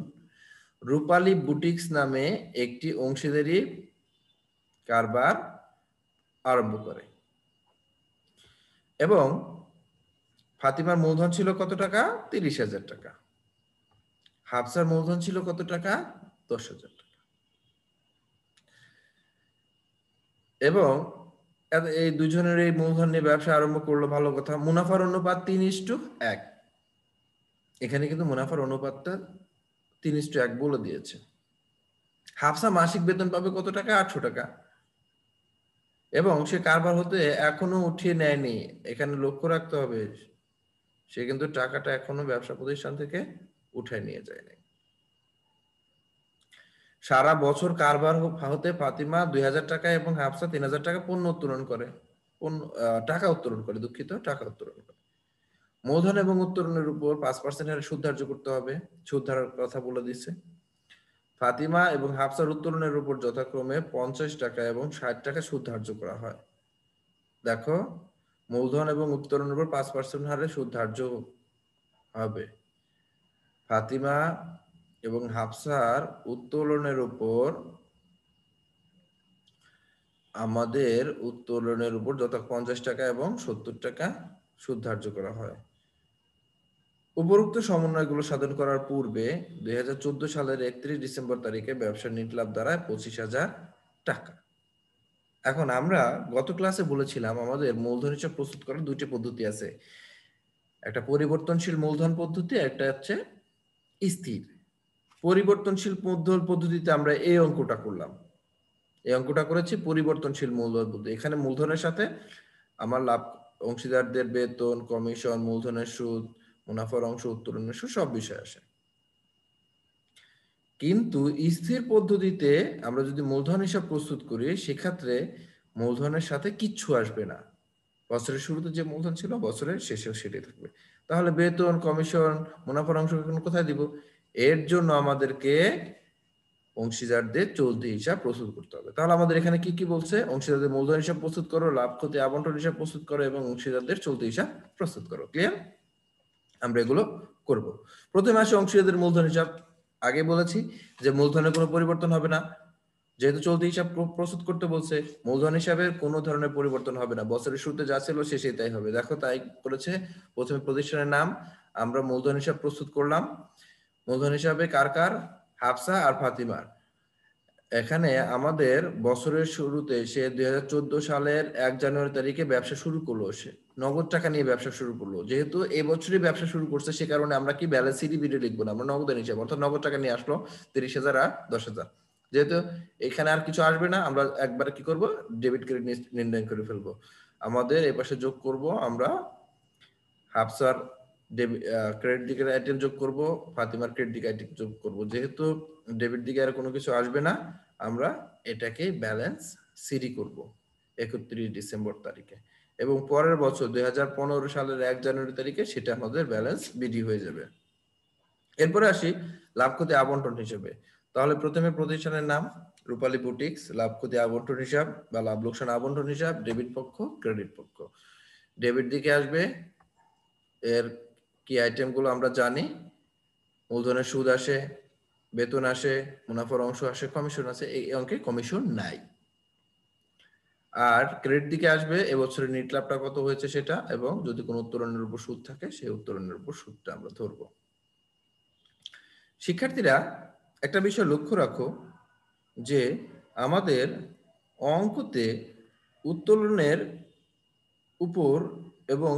রূপালী বুটিক্স নামে একটি অংশীদারি কারবার আরম্ভ করে এবং ফাতিমার মূলধন ছিল কত টাকা? 30,000 টাকা। হাফসার মূলধন ছিল কত টাকা? 10,000 টাকা। এবং এই দুজনের এই মূলধন নিয়ে ব্যবসা আরম্ভ করলো, ভালো কথা। মুনাফার অনুপাত 3:1। এখানে কিন্তু মুনাফার অনুপাতটা 3:1 বলে দিয়েছে। হাফসা মাসিক বেতন পাবে কত টাকা? 800 টাকা। এবং সে কারবার হতে এখনো উঠিয়ে নেয়নি, এখানে লক্ষ্য রাখতে হবে সে কিন্তু টাকাটা এখনো ব্যবসা প্রতিষ্ঠান থেকে উঠায় নিয়ে যায়নি। সারা বছর কারবার হতে ফাতিমা 2,000 টাকা এবং হাফসা 3,000 টাকা পণ্য উত্তোলন করে, টাকা উত্তোলন করে, দুঃখিত, টাকা উত্তোলন করে। মূলধন এবং উত্তোলনের উপর 5% হারে সুদ ধার্য করতে হবে, সুদ ধারার কথা বলে দিচ্ছে। ফাতিমা এবং হাফসার উত্তোলনের উপর যথাক্রমে 50 টাকা এবং 60 টাকা সুদ ধার্য করা হয়। দেখো, মূলধন এবং উত্তোলনের উপর 5% হারে সুদ ধার্য হবে। ফাতিমা এবং হাফসার উত্তোলনের উপর আমাদের উত্তোলনের উপর যথা 50 টাকা এবং 70 টাকা সুদ ধার্য করা হয়। উপরোক্ত সমন্বয়গুলো সাধন করার পূর্বে 2014 সালের 31 ডিসেম্বর তারিখে ব্যবসার নিট লাভ দাঁড়ায় 25,000 টাকা। এখন আমরা গত ক্লাসে বলেছিলাম আমাদের মূলধন হিসাব প্রস্তুত করার দুইটি পদ্ধতি আছে, একটা পরিবর্তনশীল মূলধন পদ্ধতি, একটা হচ্ছে স্থির। পরিবর্তনশীল মূলধন পদ্ধতিতে আমরা এই অঙ্কটা করলাম, এই অঙ্কটা করেছি পরিবর্তনশীল মূলধন পদ্ধতি। এখানে মূলধনের সাথে আমার লাভ, অংশীদারদের বেতন, কমিশন, মূলধনের সুদ, মুনাফার অংশ, উত্তোলনের সুদ সব বিষয় আসে। কিন্তু স্থির পদ্ধতিতে আমরা যদি মূলধন হিসাব প্রস্তুত করি সেক্ষেত্রে মূলধনের সাথে কিচ্ছু আসবে না, বছরের শুরুতে যে মূলধন ছিল বছরের শেষেও সেটাই থাকবে। তাহলে বেতন, কমিশন, মুনাফার অংশ কোথায় দিব? এর জন্য আমাদেরকে অংশীদারদের চলতি হিসাব প্রস্তুত করতে হবে। তাহলে আমাদের এখানে কি কি বলছে? অংশীদারদের মূলধন হিসাব প্রস্তুত করো, লাভ ক্ষতি আবন্টন হিসাব প্রস্তুত করো এবং অংশীদারদের চলতি হিসাব প্রস্তুত করো। ক্লিয়ার? আমরা এগুলো করব। প্রথমে আসে অংশীদারদের মূলধন হিসাব। আগে বলেছি যে মূলধনের কোনো পরিবর্তন হবে না, যেহেতু চলতি হিসাব প্রস্তুত করতে বলছে মূলধন হিসাবের কোনো ধরনের পরিবর্তন হবে না, বছরের শুরুতে যা ছিল শেষে তাই হবে। দেখো তাই করেছে। প্রথমে প্রতিষ্ঠানের নাম, আমরা মূলধন হিসাব প্রস্তুত করলাম। মূলধন হিসাবে কার কার? হাফসা আর ফাতিমার। এখানে আমাদের বছরের শুরুতে সে 2014 সালের 1 জানুয়ারি তারিখে ব্যবসা শুরু করলো, সে নগদ টাকা নিয়ে ব্যবসা শুরু করলো। যেহেতু এই বছরই ব্যবসা শুরু করছে সে কারণে আমরা কি ব্যালেন্স সিডিবিডি লিখবো না, আমরা নগদের হিসাব, অর্থাৎ নগদ টাকা নিয়ে আসলো 30,000 আর 10,000। যেহেতু এখানে আর কিছু আসবে না, আমরা একবার কি করব, ডেবিট ক্রেডিট নির্ণয় করে ফেলবো। আমাদের এই পাশে যোগ করব আমরা হাফসার ক্রেডিট দিকের আইটেম যোগ করব, ফাতিমার ক্রেডিট দিকে আইটেম যোগ করব। যেহেতু ডেবিট দিকে আর কোনো কিছু আসবে না, আমরা এটাকে ব্যালেন্স সিডি করব 31 ডিসেম্বর তারিখে, এবং পরের বছর 2015 সালের 1 জানুয়ারি তারিখে সেটা আমাদের ব্যালেন্স বিডি হয়ে যাবে। এরপরে আসি লাভ ক্ষতি আবন্টন হিসেবে। তাহলে প্রথমে প্রতিষ্ঠানের নাম রূপালী বুটিক্স, লাভ ক্ষতি আবন্টন হিসাব বা লাভ লোকসান আবন্টন হিসাব, ডেবিট পক্ষ, ক্রেডিট পক্ষ। ডেবিট দিকে আসবে এর কি আইটেম গুলো আমরা জানি, মূলধনের সুদ আসে, বেতন আসে, মুনাফার অংশ আসে, কমিশন আছে। এই অঙ্কে কমিশন নাই। আর ক্রেডিট দিকে আসবে এবছরের নিট লাভটা কত হয়েছে সেটা, এবং যদি কোনো উত্তোলনের উপর সুদ থাকে সেই উত্তোলনের উপর সুদটা আমরা ধরবো। শিক্ষার্থীরা একটা বিষয় লক্ষ্য রাখো যে আমাদের অঙ্কতে উত্তোলনের উপর এবং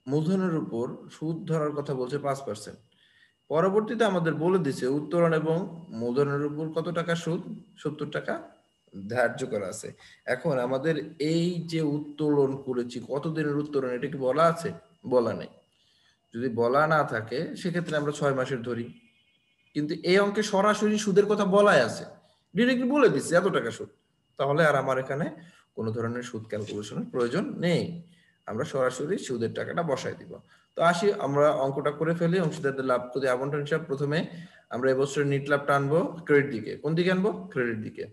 মূলধনের উপর সুদ ধরার কথা বলছে 5%। পরবর্তীতে আমাদের বলে দিছে উত্তোলন এবং মূলধনের উপর কত টাকা সুদ? 70 টাকা ধার্য করা আছে। এখন আমাদের এই যে উত্তোলন করেছি, কতদিনের উত্তোলন এটা কি বলা আছে? বলা নেই। যদি বলা না থাকে সেক্ষেত্রে আমরা 6 মাসের ধরি, কিন্তু এই অঙ্কে সরাসরি সুদের কথা বলাই আছে, ডিরেক্টলি বলে দিচ্ছে এত টাকা সুদ। তাহলে আর আমার এখানে কোনো ধরনের সুদ ক্যালকুলেশনের প্রয়োজন নেই, আমরা সরাসরি সুদের টাকাটা বসাই দিব। তো আসি আমরা অঙ্কটা করে ফেলি। অংশীদারদের লাভ ক্ষতি আবন্টন হিসাব, প্রথমে আমরা এবছরের নিট লাভটা আনবো ক্রেডিট দিকে। কোন দিকে আনবো? ক্রেডিট দিকে।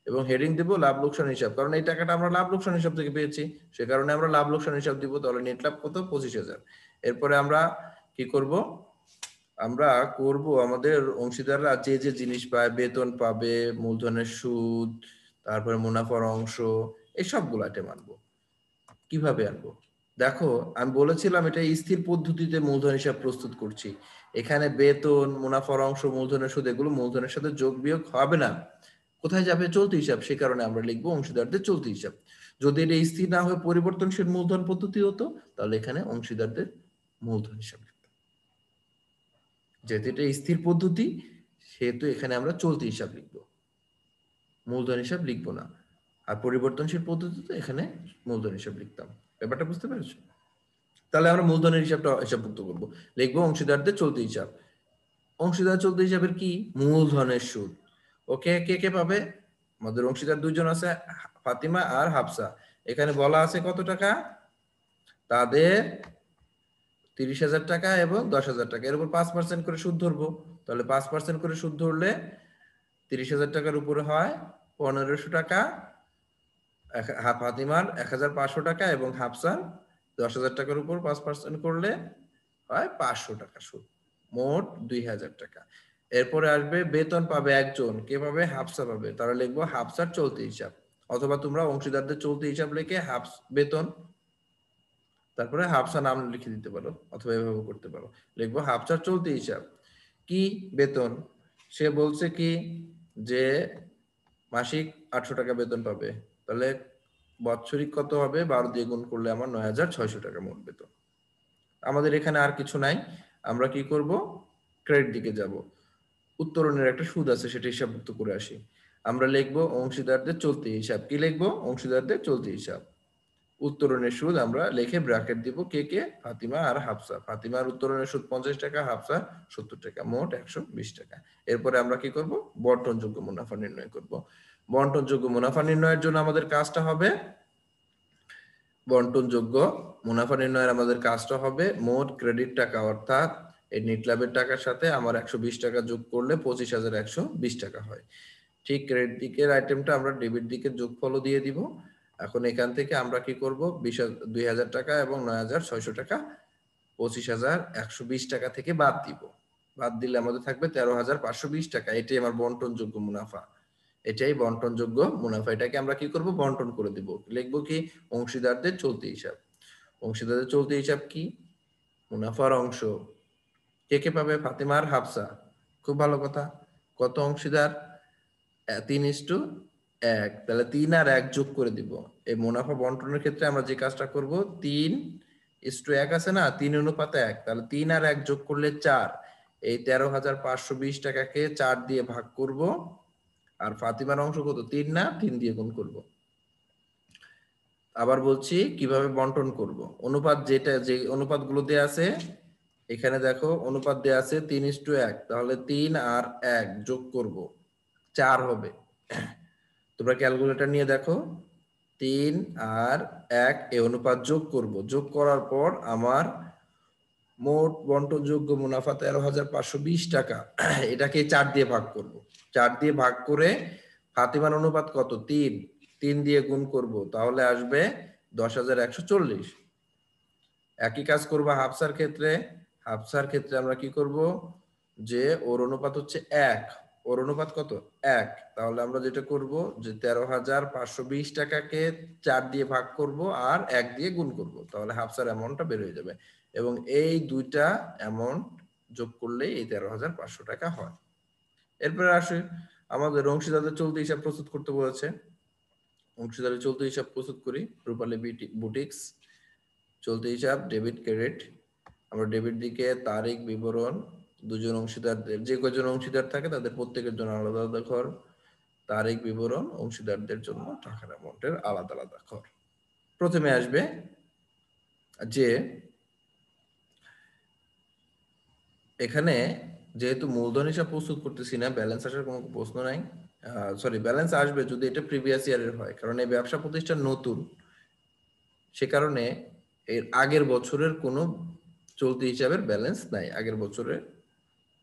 এবং হেডিং দিব লাভ লোকসান হিসাব, কারণ এই টাকাটা আমরা লাভ লোকসান হিসাব থেকে পেয়েছি, সে কারণে আমরা লাভ লোকসান হিসাব দিব। তাহলে নেট লাভ কত? 25,000। এরপরে আমরা কি করব? আমরা করব আমাদের অংশীদাররা যে যে জিনিস পায়, বেতন পাবে, মূলধনের সুদ, তারপরে মুনাফার অংশ, এই সবগুলো আইটেম আনবো। কিভাবে আনবো? দেখো, আমি বলেছিলাম এটা স্থির পদ্ধতিতে মূলধন হিসাব প্রস্তুত করছি। এখানে বেতন, মুনাফার অংশ, মূলধনের সুদ এগুলো মূলধনের সাথে যোগ বিয়োগ হবে না। কোথায় যাবে? চলতি হিসাব। সে কারণে আমরা লিখবো অংশীদারদের চলতি হিসাব। যদি এটা স্থির না হয়ে পরিবর্তনশীল মূলধন পদ্ধতি হতো তাহলে এখানে অংশীদারদের মূলধন হিসাব লিখতাম। যেহেতু এটা স্থির পদ্ধতি সেহেতু এখানে আমরা চলতি হিসাব লিখবো, মূলধন হিসাব লিখবো না। আর পরিবর্তনশীল পদ্ধতিতে এখানে মূলধন হিসাব লিখতাম। ব্যাপারটা বুঝতে পেরেছো? তাহলে আমরা মূলধনের হিসাবটা হিসাবভুক্ত করবো, লিখবো অংশীদারদের চলতি হিসাব। অংশীদার চলতি হিসাবের কি? মূলধনের সুদ। ওকে, কে কে পাবে? আমাদের অংশীদার দুইজন আছে, ফাতিমা আর হাফসা। এখানে বলা আছে কত টাকা? তাদের 30,000 টাকা এবং 10,000 টাকা, এর উপর 5% করে সুদ ধরবো। তাহলে 5% করে সুদ ধরলে 30,000 টাকার উপরে হয় 1500 টাকা, ফাতিমার 1,500 টাকা এবং হাফসার 10,000 টাকার উপর 5% করলে হয় 500 টাকা সুদ, মোট 2,000 টাকা। এরপরে আসবে বেতন পাবে একজন, কে পাবে? হাফসা পাবে। তাহলে লিখবো হাফসার চলতি হিসাব, অথবা তোমরা অংশীদারদের চলতি হিসাব লিখে বেতন, তারপরে হাফসা নাম লিখে দিতে পারো, অথবা এভাবে করতে পারো। লিখবো হাফসার চলতি হিসাব। কি? বেতন। সে বলছে কি যে মাসিক 800 টাকা বেতন পাবে, তাহলে বাৎসরিক কত হবে? 12 দিয়ে গুণ করলে আমার 9,600 টাকা মোট বেতন। আমাদের এখানে আর কিছু নাই, আমরা কি করব? ক্রেডিট দিকে যাব। উত্তরণের একটা সুদ আছে, সেটা হিসাবভুক্ত করে আসি। আমরা লিখবো অংশীদারদের চলতি হিসাব। কি লিখবো? অংশীদারদের চলতি হিসাব। উত্তরণের সুদ আমরা লিখে ব্র্যাকেট দিব, কে কে? ফাতিমা আর হাফসা। ফাতিমার উত্তরণের সুদ 50 টাকা, হাফসা 70 টাকা, মোট 120 টাকা। এরপরে আমরা কি করব? বন্টনযোগ্য মুনাফা নির্ণয় করব। বন্টনযোগ্য মুনাফা নির্ণয়ের জন্য আমাদের কাজটা হবে, বন্টনযোগ্য মুনাফা নির্ণয়ের আমাদের কাজটা হবে মোট ক্রেডিট টাকা, অর্থাৎ এই নেট লাভের টাকার সাথে আমার 120 টাকা যোগ করলে 25,120 টাকা হয়। ঠিক ক্রেডিট দিকের আইটেমটা আমরা ডেবিট দিকের যোগফলও দিয়ে দিব। এখন এখান থেকে আমরা কি করব? 2,000 টাকা এবং 9,600 টাকা 25,120 টাকা থেকে বাদ দিব। বাদ দিলে আমাদের থাকবে 13,520 টাকা। এটাই আমার বন্টনযোগ্য মুনাফা, এটাই বন্টনযোগ্য মুনাফা। এটাকে আমরা কি করব? বন্টন করে দিব। লিখবো কি? অংশীদারদের চলতি হিসাব। অংশীদারদের চলতি হিসাব কি? মুনাফার অংশ। কে কে পাবে? ফাতিমা আর হাফসা। খুব ভালো কথা। কত অংশীদার? 3:1। তাহলে 3 আর 1 যোগ করে দিব। এই মুনাফা বন্টনের ক্ষেত্রে আমরা যে কাজটা করব, 3:1 আছে না, 3:1। তাহলে 3 আর 1 যোগ করলে 4। এই 13,520 টাকাকে 4 দিয়ে ভাগ করব। আর ফাতিমার অংশ কত? 3 না, 3 দিয়ে গুণ করব। আবার বলছি কিভাবে বন্টন করব। অনুপাত, যেটা যে অনুপাতগুলো দেয়া আছে এখানে দেখো, অনুপাত দেয়া আছে 3:1। তাহলে 3 আর 1 যোগ করব, 4 হবে। তোমরা ক্যালকুলেটর নিয়ে দেখো, 3 আর 1 এই অনুপাত যোগ করব। যোগ করার পর আমার মোট বন্টনযোগ্য মুনাফা 13,520 টাকা। এটাকে 4 দিয়ে ভাগ করব। 4 দিয়ে ভাগ করে ফাতিমার অনুপাত কত? 3। 3 দিয়ে গুণ করব, তাহলে আসবে 10,140। একই কাজ করব হাফসার ক্ষেত্রে। হাফসার ক্ষেত্রে আমরা কি করব, যে ওর অনুপাত হচ্ছে 1। ওর অনুপাত কত? 1। তাহলে আমরা যেটা করব, যে 13,520 টাকাকে 4 দিয়ে ভাগ করব আর 1 দিয়ে গুণ করব, তাহলে হাফসার অ্যামাউন্টটা বের হয়ে যাবে। এবং এই দুইটা অ্যামাউন্ট যোগ করলেই এই 13,500 টাকা হয়। এরপরে আসে আমাদের অংশীদারদের চলতি হিসাব প্রস্তুত করতে বলেছে। অংশীদারের চলতি হিসাব প্রস্তুত করি। রূপালী বুটিক্স চলতি হিসাব ডেবিট ক্রেডিট। আমরা ডেবিট দিকে তারিখ বিবরণ, দুজন অংশীদারদের, যে কয়জন অংশীদার থাকে তাদের প্রত্যেকের জন্য আলাদা আলাদা ঘর, তারিখ বিবরণ, অংশীদারদের জন্য টাকার অ্যামাউন্টের আলাদা আলাদা ঘর। প্রথমে আসবে যে এখানে যেহেতু মূলধন হিসাব প্রস্তুত করতেছি না, ব্যালেন্স আসার কোনো প্রশ্ন নাই। সরি, ব্যালেন্স আসবে যদি এটা প্রিভিয়াস ইয়ারের হয়, কারণ এই ব্যবসা প্রতিষ্ঠান নতুন, সে কারণে এর আগের বছরের কোনো চলতি হিসাবের ব্যালেন্স নাই, আগের বছরের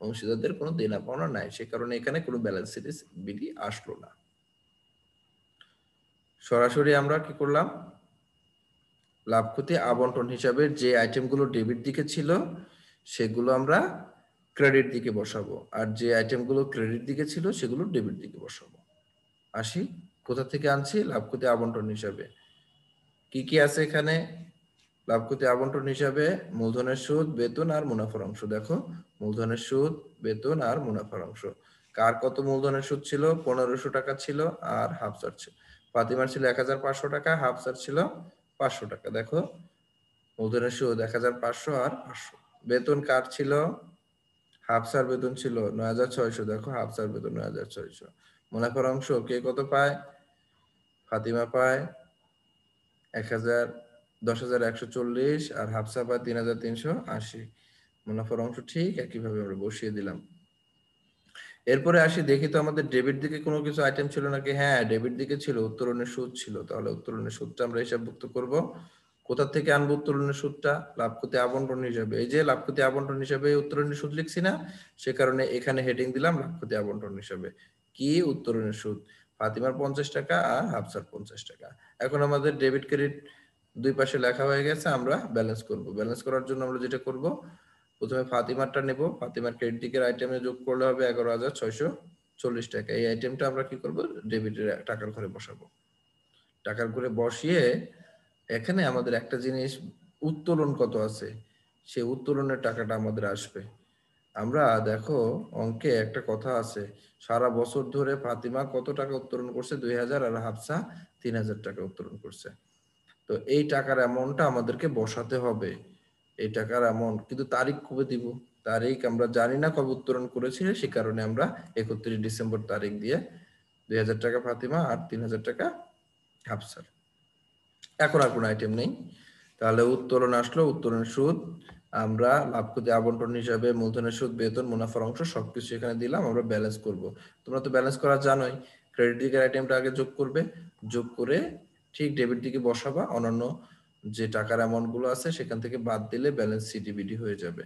অংশীদারদের কোনো দেনা পাওনা নাই, সে কারণে এখানে কোনো ব্যালেন্স সিরিজ বিডি আসলো না। সরাসরি আমরা কি করলাম, লাভ ক্ষতি আবন্টন হিসাবের যে আইটেমগুলো ডেবিট দিকে ছিল সেগুলো আমরা ক্রেডিট দিকে বসাবো, আর যে আইটেমগুলো ক্রেডিট দিকে ছিল সেগুলো ডেবিট দিকে বসাবো। আসি, কোথা থেকে আনছি? লাভ ক্ষতি আবন্টন হিসাবে কি কি আছে এখানে? লাভ ক্ষতি আবন্টন হিসাবে মূলধনের সুদ, বেতন আর মুনাফার অংশ। দেখো, মূলধনের সুদ, বেতন আর মুনাফার অংশ। কার কত মূলধনের সুদ ছিল? 1,500 টাকা ছিল, আর হাফসার ছিল, ফাতিমার ছিল 1,500 টাকা, হাফসার ছিল 500 টাকা। দেখো, মূলধনের সুদ 1,500 আর 500। বেতন কার ছিল? হাফসার বেতন ছিল 9,600। দেখো, হাফসার বেতন 9,600। মুনাফার অংশ কে কত পায়? ফাতিমা পায় 10,140 আর হাফসা পায় 3,380। মুনাফার অংশ ঠিক একইভাবে আমরা বসিয়ে দিলাম। এরপরে আসি, দেখি তো আমাদের ডেবিট দিকে কোনো কিছু আইটেম ছিল নাকি। হ্যাঁ, ডেবিট দিকে ছিল, উত্তোলনের সুদ ছিল। তাহলে উত্তোলনের সুদটা আমরা হিসাবভুক্ত করব। কোথা থেকে আনবো উত্তোলনের সুদটা? লাভ ক্ষতি আবন্টন হিসাবে। এই যে লাভ ক্ষতি আবন্টন হিসাবে উত্তোলনের সুদ লিখছি না, সে কারণে এখানে হেডিং দিলাম লাভ ক্ষতি আবন্টন হিসাবে। কি? উত্তোলনের সুদ। ফাতিমার 50 টাকা আর হাফসার 50 টাকা। এখন আমাদের ডেবিট ক্রেডিট দুই পাশে লেখা হয়ে গেছে, আমরা ব্যালেন্স করব। ব্যালেন্স করার জন্য আমরা যেটা করব, প্রথমে ফাতিমারটা নেব। ফাতিমার ক্রেডিট দিকের আইটেমে যোগ করলে হবে 11,640 টাকা। এই আইটেমটা আমরা কি করব, ডেবিটের টাকার ঘরে বসাবো। টাকার ঘরে বসিয়ে এখানে আমাদের একটা জিনিস, উত্তোলন কত আছে, সে উত্তোলনের টাকাটা আমাদের আসবে। আমরা দেখো অঙ্কে একটা কথা আছে, সারা বছর ধরে ফাতিমা কত টাকা উত্তোলন করছে? 2,000, আর হাফসা 3,000 টাকা উত্তোলন করছে। তো এই টাকার অ্যামাউন্টটা আমাদেরকে বসাতে হবে। এই টাকার অ্যামাউন্ট কিন্তু তারিখ কবে দিব? তারিখ আমরা জানি না কবে উত্তোলন করেছিল, সে কারণে আমরা 31 ডিসেম্বর তারিখ দিয়ে 2,000 টাকা ফাতিমা আর 3,000 টাকা হাফসার। এখন আর কোনো আইটেম নেই। তাহলে উত্তোলন আসলো, উত্তোলনের সুদ আমরা লাভ ক্ষতি আবন্টন হিসাবে মূলধনের সুদ, বেতন, মুনাফার অংশ সবকিছু এখানে দিলাম। আমরা ব্যালেন্স করব। তোমরা তো ব্যালেন্স করা জানোই। ক্রেডিট দিকের আইটেমটা আগে যোগ করবে, যোগ করে ঠিক ডেবিট দিকে বসাবা। অন্যান্য যে টাকার অ্যামাউন্ট গুলো আছে সেখান থেকে বাদ দিলে ব্যালেন্স সিডিবিডি হয়ে যাবে।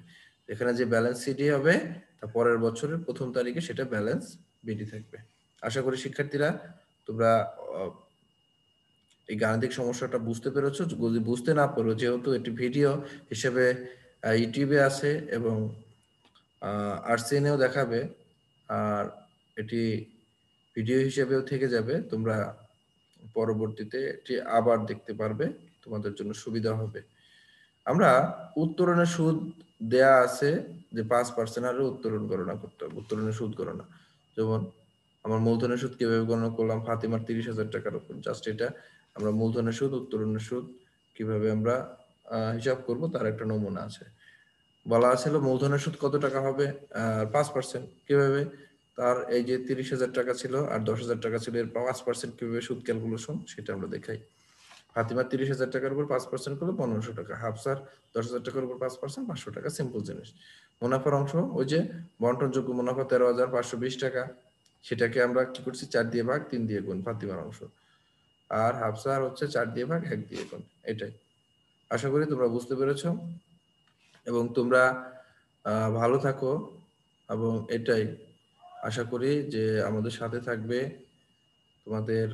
এখানে যে ব্যালেন্স সিডি হবে তা পরের বছরের প্রথম তারিখে সেটা ব্যালেন্স বিডি থাকবে। আশা করি শিক্ষার্থীরা তোমরা এই গাণিতিক সমস্যাটা বুঝতে পেরেছো। যদি বুঝতে না পারো, যেহেতু এটি ভিডিও হিসেবে ইউটিউবে আছে এবং আরসিএনেও দেখাবে, আর এটি ভিডিও হিসেবেও থেকে যাবে, তোমরা পরবর্তীতে এটি আবার দেখতে পারবে, তোমাদের জন্য সুবিধা হবে। আমরা উত্তোলনের সুদ দেয়া আছে যে 5% হারে উত্তোলন গণনা করতে হবে, উত্তোলনের সুদ গণনা। যেমন আমার মূলধনের সুদ কিভাবে গণনা করলাম, ফাতিমার 30,000 টাকার উপর। জাস্ট এটা আমরা মূলধনের সুদ, উত্তোলনের সুদ কিভাবে আমরা হিসাব করব তার একটা নমুনা আছে। বলা ছিল মূলধনের সুদ কত টাকা হবে, 5%। কিভাবে? তার এই যে 30,000 টাকা ছিল আর 10,000 টাকা ছিল, এর 5% কিভাবে সুদ ক্যালকুলেশন সেটা আমরা দেখাই। ফাতিমার 30,000 টাকার উপর 5% করলে 1,500 টাকা, হাফসার 10,000 টাকার উপর 5% 500 টাকা। সিম্পল জিনিস। মুনাফার অংশ ওই যে বন্টনযোগ্য মুনাফা 13,520 টাকা, সেটাকে আমরা কি করছি, 4 দিয়ে ভাগ 3 দিয়ে গুণ, ফাতিমার অংশ। আর হাফসার হচ্ছে 4 দিয়ে ভাগ 1 দিয়ে গুণ। এটাই। আশা করি তোমরা বুঝতে পেরেছো এবং তোমরা ভালো থাকো। এবং এটাই আশা করি যে আমাদের সাথে থাকবে। তোমাদের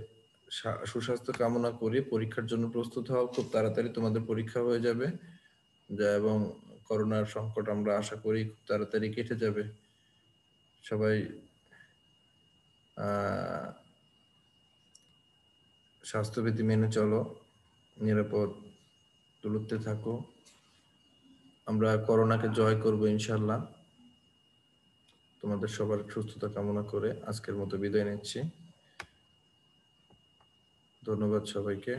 সুস্বাস্থ্য কামনা করি। পরীক্ষার জন্য প্রস্তুত হও, খুব তাড়াতাড়ি তোমাদের পরীক্ষা হয়ে যাবে এবং করোনার সংকট আমরা আশা করি খুব তাড়াতাড়ি কেটে যাবে। সবাই স্বাস্থ্যবিধি মেনে চলো, নিরাপদ দূরত্বে থাকো। আমরা করোনাকে জয় করব ইনশাল্লাহ। তোমাদের সবার সুস্থতা কামনা করে আজকের মতো বিদায় নিচ্ছি। ধন্যবাদ সবাইকে।